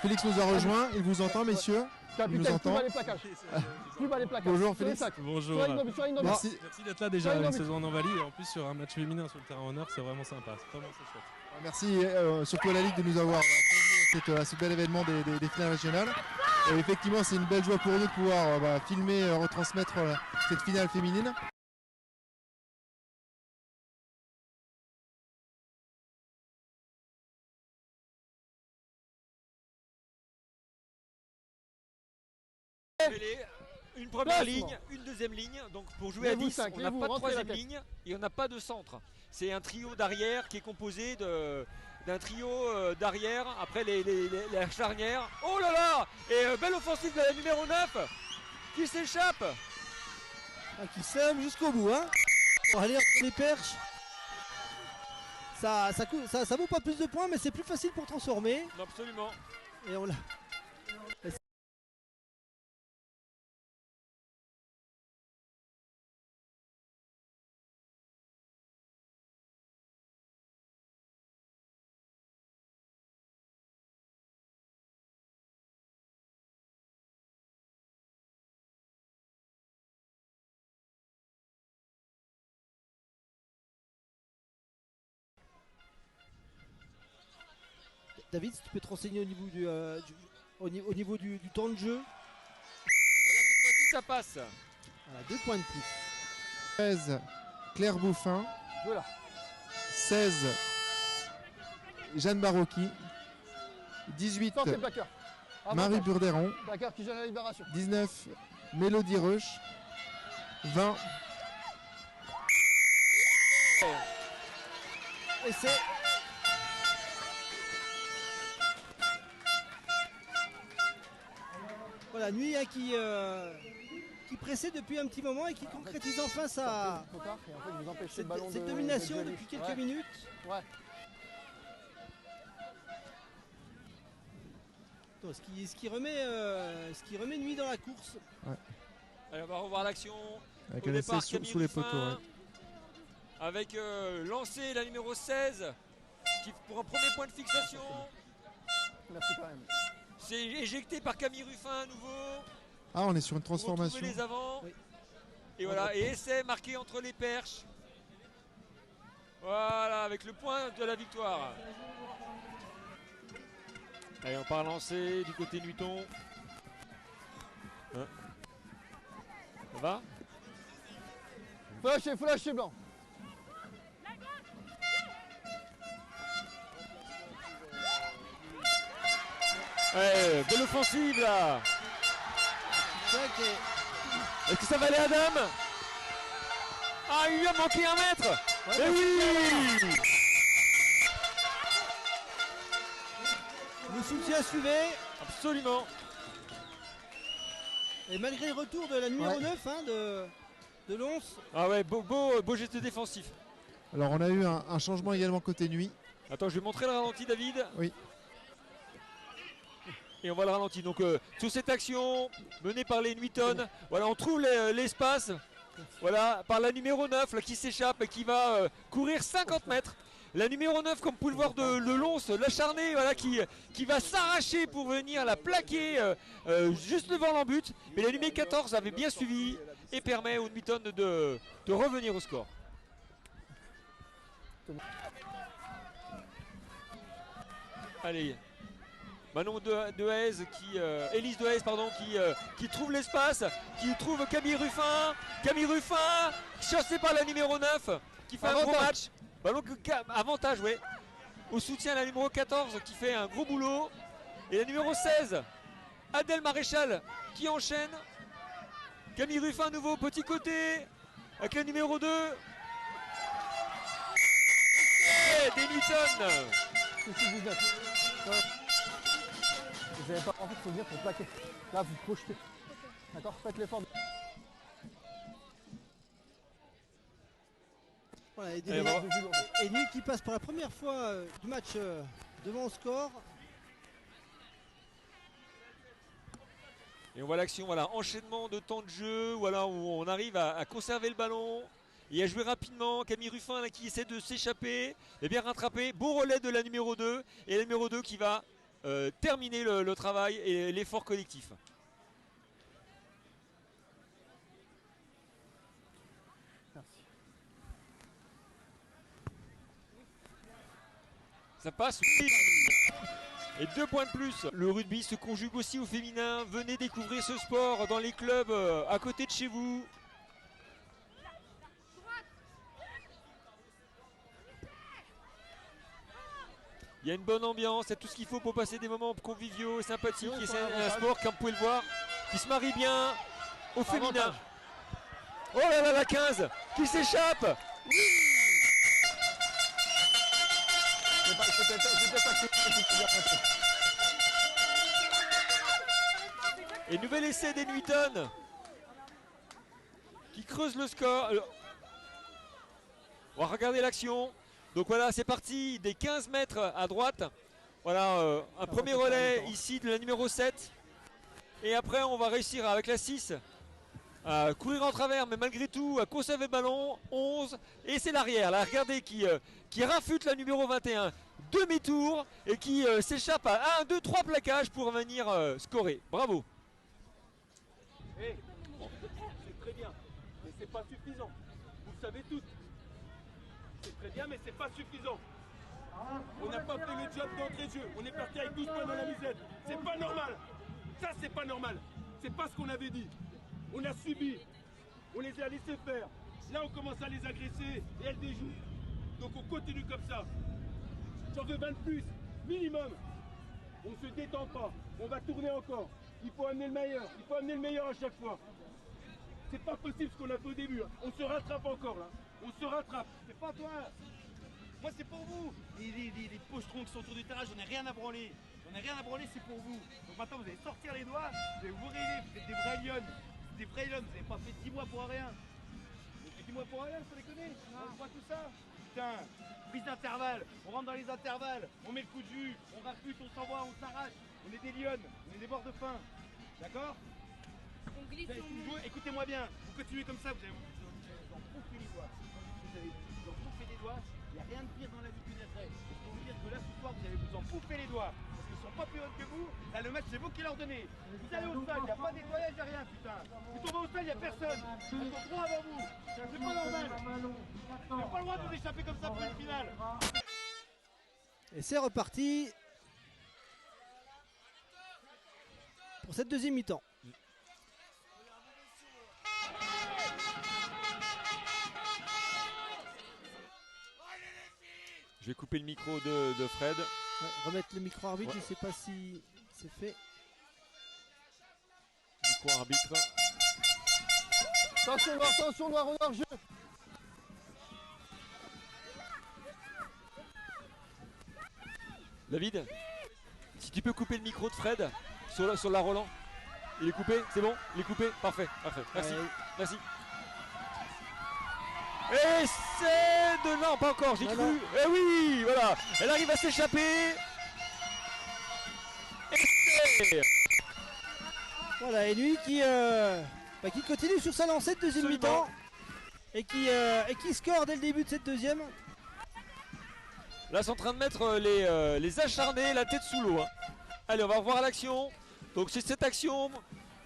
Félix nous a rejoint, il vous entend, messieurs? Il nous entend. Plus bas les plaquages. Bonjour Félix. Bonjour. Merci. Merci d'être là déjà, une saison en Envalier et en plus sur un match féminin sur le terrain honneur, c'est vraiment sympa. Vraiment c'est chouette. Merci surtout à la Ligue de nous avoir conviés à ce bel événement des finales régionales. Et effectivement, c'est une belle joie pour nous de pouvoir filmer, retransmettre cette finale féminine. Une première ligne, une deuxième ligne, donc pour jouer à 10, on n'a pas de troisième ligne et on n'a pas de centre. C'est un trio d'arrière qui est composé d'un trio d'arrière, après la charnière. Oh là là! Et belle offensive de la numéro 9 qui s'échappe. Qui sème jusqu'au bout, hein. Pour aller entre les perches. Ça vaut pas plus de points, mais c'est plus facile pour transformer. Absolument. Et on l'a. David, si tu peux te renseigner au niveau du temps de jeu. Ça passe. Voilà, 2 points de plus. 13, Claire Bouffin. Voilà. 16, Jeanne Barocchi. 18, Marie Burderon. 19, Mélodie Reusch. 20. Et c'est... Voilà, Nuit hein, qui pressait depuis un petit moment et qui concrétise enfin cette domination depuis quelques minutes. Ouais. Donc, ce qui remet Nuit dans la course. Ouais. Allez, on va revoir l'action. Avec Au un départ, essai Camille sous les Ruffin, poteaux. Ouais. avec lancé la numéro 16 qui, pour un premier point de fixation. Merci quand même. C'est éjecté par Camille Ruffin à nouveau. Ah, on est sur une transformation. Les avants. Oui. Et voilà, et essai marqué entre les perches. Voilà, avec le point de la victoire. Allez, on part lancer du côté Nuiton. Hein, ça va? Faut lâcher blanc. Ouais, belle offensive là. Est-ce que ça va aller à Adam? Ah, il lui a manqué 1 mètre. Mais oui. Le soutien suivait. Absolument. Et malgré le retour de la numéro 9 hein, de Lons. Ah ouais, beau geste défensif. Alors on a eu un changement également côté Nuit. Attends, je vais montrer le ralenti, David. Oui. Et on voit le ralenti. Donc sur cette action menée par les Nuiton, voilà, on trouve l'espace. Voilà, par la numéro 9 là, qui s'échappe et qui va courir 50 mètres. La numéro 9, comme vous pouvez le voir de Lons, l'acharné, voilà, qui va s'arracher pour venir la plaquer juste devant l'embut. Mais la numéro 14 avait bien suivi et permet aux Nuiton de revenir au score. Allez. Manon Dehaze Élise Dehaze pardon, qui trouve l'espace, qui trouve Camille Ruffin, chassé par la numéro 9, qui fait un gros match. Ballon avantage, ouais. Au soutien la numéro 14 qui fait un gros boulot. Et la numéro 16, Adèle Maréchal qui enchaîne. Camille Ruffin à nouveau, petit côté, avec la numéro 2. Et des Nuiton. Vous n'avez pas envie de venir pour plaquer. Là, vous projetez. D'accord? Faites l'effort. Voilà, et Nuit qui passe pour la première fois du match devant le score. Et on voit l'action, voilà, enchaînement de temps de jeu, voilà, où on arrive à conserver le ballon et à jouer rapidement. Camille Ruffin là, qui essaie de s'échapper, et bien rattrapé. Beau relais de la numéro 2 et la numéro 2 qui va terminer le travail et l'effort collectif. Merci. Ça passe, oui. Et 2 points de plus. Le rugby se conjugue aussi au féminin. Venez découvrir ce sport dans les clubs à côté de chez vous. Il y a une bonne ambiance, il y a tout ce qu'il faut pour passer des moments conviviaux et sympathiques. Et c'est un sport, comme vous pouvez le voir, qui se marie bien au féminin. Oh là là, la 15 qui s'échappe. Oui. Et nouvel essai des Newton qui creuse le score. Alors, on va regarder l'action. Donc voilà, c'est parti des 15 mètres à droite. Voilà, un premier relais ici de la numéro 7. Et après, on va réussir avec la 6 à courir en travers, mais malgré tout, à conserver le ballon. 11. Et c'est l'arrière. Là, regardez qui rafute la numéro 21. Demi-tour et qui s'échappe à 1, 2, 3 plaquages pour venir scorer. Bravo. Hey, c'est très bien, mais c'est pas suffisant. Vous le savez toutes. C'est très bien, mais c'est pas suffisant. On n'a pas fait le job d'entrée de jeu. On est parti avec 12 points dans la musette. C'est pas normal. Ça, c'est pas normal. C'est pas ce qu'on avait dit. On a subi. On les a laissés faire. Là, on commence à les agresser et elles déjouent. Donc, on continue comme ça. J'en veux 20 de plus, minimum. On se détend pas. On va tourner encore. Il faut amener le meilleur. Il faut amener le meilleur à chaque fois. C'est pas possible ce qu'on a fait au début. On se rattrape encore là. On se rattrape. C'est pas toi. Moi c'est pour vous. Les pochetrons qui sont autour du terrain, j'en ai rien à branler. J'en ai rien à branler, c'est pour vous. Donc maintenant vous allez sortir les doigts, vous allez vous réveiller, vous êtes des vrais lions. Des vrais lions, vous n'avez pas fait 10 mois pour rien. Vous avez fait 10 mois pour rien, faut déconner. On voit tout ça. Putain, prise d'intervalle, on rentre dans les intervalles, on met le coup de jus, on rafute, on s'envoie, on s'arrache. On est des lions, on est des bords de faim. D'accord? Écoutez-moi bien, vous continuez comme ça, vous allez vous en bouffer les doigts. Vous allez vous en bouffer les doigts, il n'y a rien de pire dans la vie que d'être vrai. Je peux vous dire que là ce soir vous allez vous en bouffer les doigts. Parce qu'ils ne sont pas plus hauts que vous, là le match c'est vous qui leur donnez. Vous allez au stade, il n'y a pas de nettoyage, il n'y a rien putain. Vous tombez au stade, il n'y a personne. Ils sont trois avant vous. C'est pas normal. Vous n'avez pas le droit de vous échapper comme ça pour une finale. Et c'est reparti pour cette deuxième mi-temps. Je vais couper le micro de Fred. Ouais, remettre le micro arbitre, je ne sais pas si c'est fait. Micro arbitre. Attention, noir hors jeu. David, si tu peux couper le micro de Fred sur la Roland. Il est coupé, c'est bon? Il est coupé? Parfait. Merci. Merci. Et c'est de... Non, pas encore, j'ai cru. Eh oui, voilà. Elle arrive à s'échapper. Et c'est... Voilà, et lui qui continue sur sa lancée de deuxième mi-temps et qui score dès le début de cette deuxième. Là, c'est en train de mettre les acharnés la tête sous l'eau. Hein. Allez, on va revoir l'action. Donc, c'est cette action.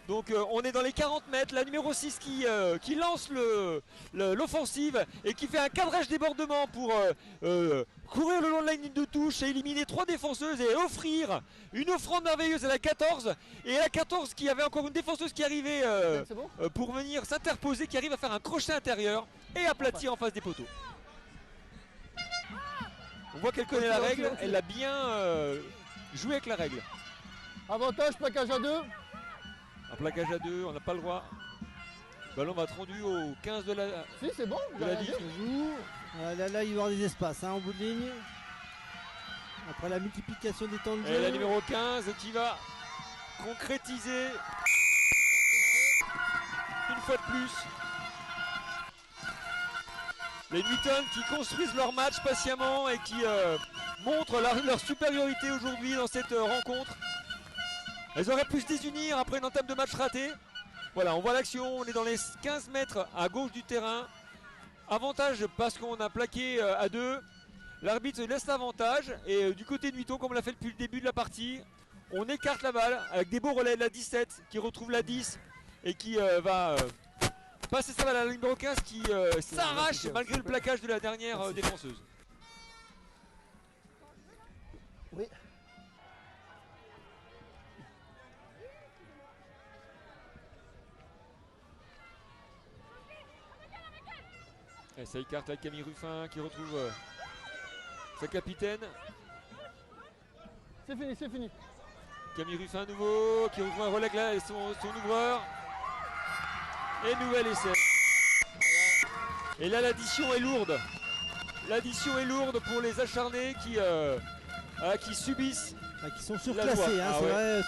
Donc, on est dans les 40 mètres. La numéro 6 qui lance l'offensive et qui fait un cadrage débordement pour courir le long de la ligne de touche et éliminer 3 défenseuses et offrir une offrande merveilleuse à la 14. Et la 14 qui avait encore une défenseuse qui arrivait pour venir s'interposer, qui arrive à faire un crochet intérieur et aplatir en face des poteaux. On voit qu'elle connaît la règle, elle a bien joué avec la règle. Avantage, plaquage à 2. Un plaquage à 2, on n'a pas le droit. Le ballon va être rendu au 15 de la... Si, c'est bon, de la ligne. Là, il va y avoir des espaces en bout de ligne. Après la multiplication des temps de jeu. Et la numéro 15 qui va concrétiser une fois de plus. Les Newton qui construisent leur match patiemment et qui montrent leur supériorité aujourd'hui dans cette rencontre. Elles auraient pu se désunir après une entame de match ratée. Voilà, on voit l'action, on est dans les 15 mètres à gauche du terrain. Avantage parce qu'on a plaqué à 2. L'arbitre se laisse l'avantage et du côté de Nuiton, comme on l'a fait depuis le début de la partie, on écarte la balle avec des beaux relais de la 17 qui retrouve la 10 et qui va passer sa balle à la ligne numéro 15 qui s'arrache malgré le plaquage de la dernière défenseuse. Oui. Et ça écarte avec Camille Ruffin qui retrouve sa capitaine. C'est fini, c'est fini. Camille Ruffin à nouveau, qui retrouve un relais là, son ouvreur. Et nouvel essai. Voilà. Et là l'addition est lourde. L'addition est lourde pour les acharnés qui subissent. Qui sont surclassés, hein, c'est ouais. vrai.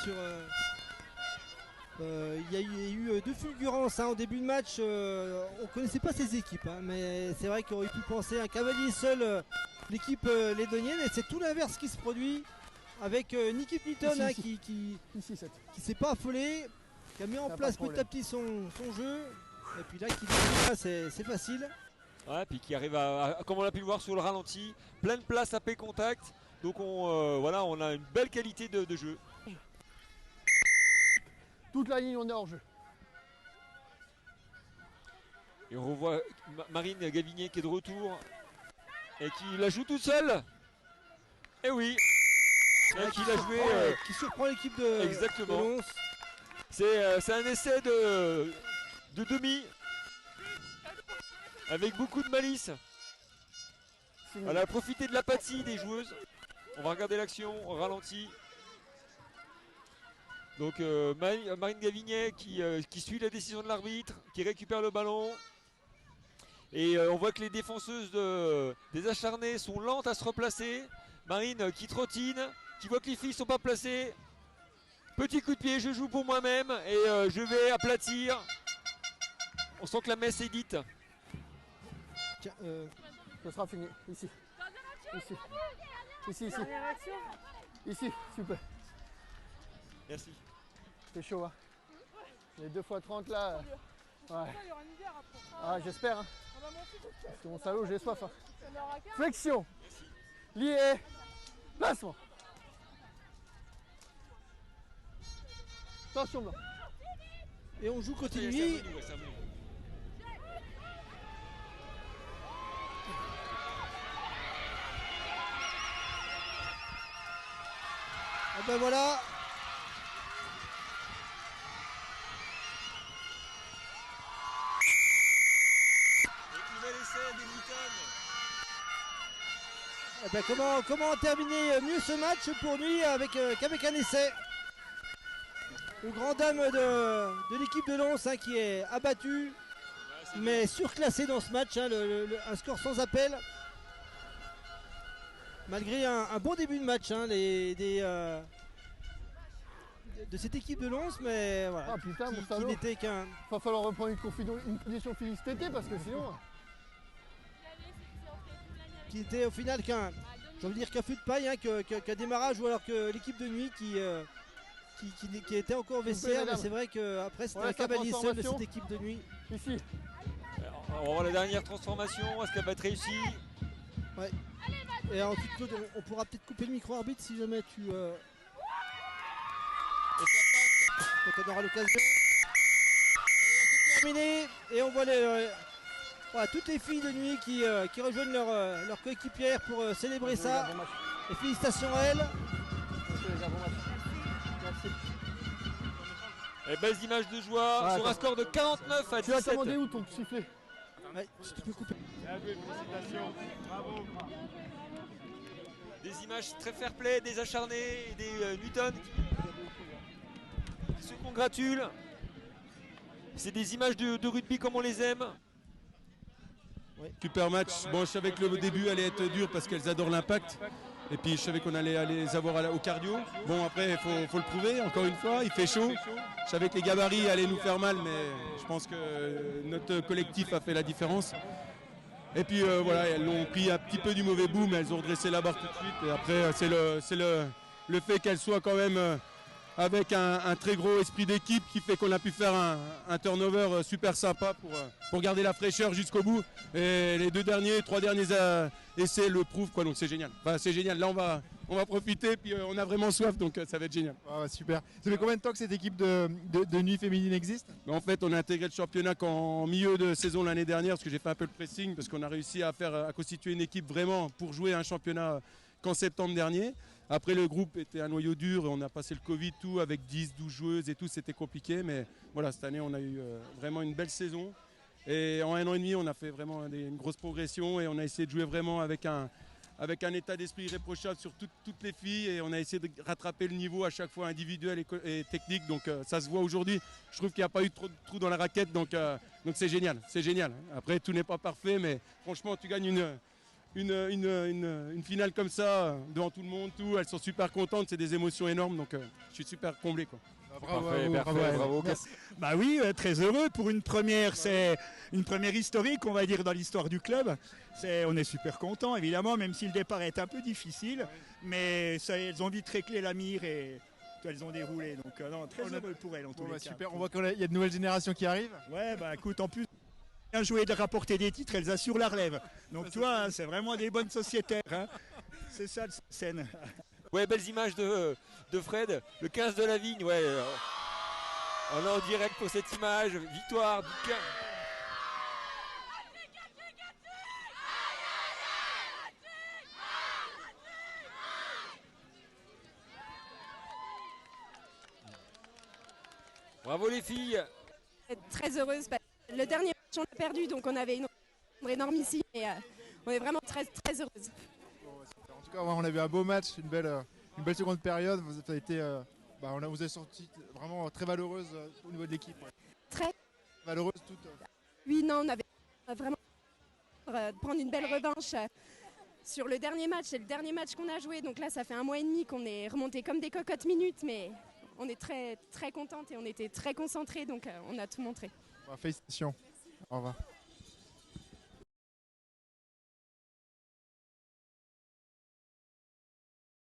Il y a eu deux fulgurances au début de match. On ne connaissait pas ces équipes, hein, mais c'est vrai qu'on aurait pu penser un cavalier seul, l'équipe lédonienne, et c'est tout l'inverse qui se produit avec Nikki Newton qui ne s'est pas affolé, qui a mis en place petit à petit son jeu, et puis là qui c'est facile. Ouais, puis qui arrive à, comme on l'a pu le voir sur le ralenti, plein de place à paix contact. Donc voilà, on a une belle qualité de jeu. Toute la ligne, on est hors jeu. Et on revoit Marine Gavinier qui est de retour et qui la joue toute seule. Et oui, et qui l'a joué. Qui surprend l'équipe de Exactement. de Lons. C'est un essai de demi avec beaucoup de malice. Elle a profité de l'apathie des joueuses. On va regarder l'action au ralenti. Donc Marine Gavinier qui suit la décision de l'arbitre, qui récupère le ballon. Et on voit que les défenseuses des acharnés sont lentes à se replacer. Marine qui trottine, qui voit que les filles ne sont pas placées. Petit coup de pied, je joue pour moi-même et je vais aplatir. On sent que la messe est dite. Tiens, ce sera fini. Ici. Ici. Ici, ici. Ici, super. Merci. C'est chaud, hein. Les 2 x 30 là. Ouais. Ah, j'espère, hein. Parce que mon salaud, j'ai soif. Hein. Flexion. Lié. Placement. Attention, blanc. Et on joue continue. Ah ben voilà. Nouvel essai des Newton. Ah ben comment terminer mieux ce match pour lui qu'avec un essai. Aux grandes dames de l'équipe de Lons qui est abattue, mais surclassée dans ce match, un score sans appel. Malgré un bon début de match de cette équipe de Lons, mais voilà, Ah putain, mon qui salaud. n'était qu'un. Va falloir reprendre une condition physique cet été parce que sinon. Qui était au final qu'un feu de paille, qu'un démarrage, ou alors que l'équipe de nuit qui était encore au vestiaire, mais c'est vrai qu'après c'était Ouais, un cavalier seul de transformation. cette équipe de nuit. Ici. On va voir la dernière transformation. Est-ce qu'elle va être réussie? Et ensuite Claude, on pourra peut-être couper le micro arbitre si jamais tu quand on aura l'occasion. C'est terminé et on voit toutes les filles de nuit qui rejoignent leur coéquipière pour célébrer ça. Et félicitations à elles. Merci. Et belles images de joie sur un score de 49 à Tu as 17. commandé où ton sifflet? Ouais, si tu peux couper. Des images très fair-play, des acharnés, des Newton qui se congratulent. C'est des images de rugby comme on les aime. Super match. Bon, je savais que le début allait être dur parce qu'elles adorent l'impact. Et puis je savais qu'on allait les avoir au cardio. Bon, après, il faut le prouver, encore une fois. Il fait chaud. Je savais que les gabarits allaient nous faire mal, mais je pense que notre collectif a fait la différence. Et puis voilà, elles l'ont pris un petit peu du mauvais bout, mais elles ont redressé la barre tout de suite. Et après, c'est le fait qu'elles soient quand même avec un très gros esprit d'équipe qui fait qu'on a pu faire un turnover super sympa pour garder la fraîcheur jusqu'au bout. Et les 3 derniers essais le prouvent, quoi, donc c'est génial. Enfin, c'est génial. Là, on va profiter, puis on a vraiment soif, donc ça va être génial. Ouais, super. Ça fait combien de temps que cette équipe de nuit féminine existe? En fait, on a intégré le championnat qu'en milieu de saison l'année dernière, parce que j'ai fait un peu le pressing, parce qu'on a réussi à constituer une équipe vraiment pour jouer un championnat qu'en septembre dernier. Après, le groupe était un noyau dur, on a passé le Covid, tout, avec 10, 12 joueuses et tout, c'était compliqué. Mais voilà, cette année, on a eu vraiment une belle saison. Et en 1 an et demi, on a fait vraiment une grosse progression et on a essayé de jouer vraiment avec un état d'esprit irréprochable sur toutes les filles. Et on a essayé de rattraper le niveau à chaque fois individuel et technique. Donc ça se voit aujourd'hui. Je trouve qu'il n'y a pas eu trop de trous dans la raquette. Donc c'est génial, c'est génial. Après, tout n'est pas parfait, mais franchement, tu gagnes une finale comme ça devant tout le monde, tout, elles sont super contentes, c'est des émotions énormes, donc je suis super comblé, quoi. Bravo, Bravo. Bah oui, très heureux pour une première, c'est une première historique, on va dire, dans l'histoire du club. On est super content, évidemment, même si le départ est un peu difficile, mais elles ont vite réglé la mire et elles ont déroulé, donc non, très heureux pour elles en tous les cas. Super, on voit qu'il y a de nouvelles générations qui arrivent. Ouais, bah écoute, en plus, bien joué de rapporter des titres, elles assurent la relève. Donc tu vois, c'est vraiment des bonnes sociétaires. Hein. C'est ça, le scène. Ouais, belles images de Fred, le 15 de la Vigne. Ouais, on est en direct pour cette image. Victoire du 15. Bravo les filles. Très heureuse. Le dernier match on a perdu, donc on avait une ombre énorme ici et on est vraiment très très heureuse. En tout cas, on a vu un beau match, une belle seconde période. Vous avez sorti vraiment très valeureuse au niveau de l'équipe. Ouais. Très valeureuse toute. Oui, non, on avait vraiment prendre une belle revanche sur le dernier match. C'est le dernier match qu'on a joué, donc là ça fait 1 mois et demi qu'on est remonté comme des cocottes minutes, mais on est très très contente et on était très concentrés, donc on a tout montré. Félicitations. Au revoir.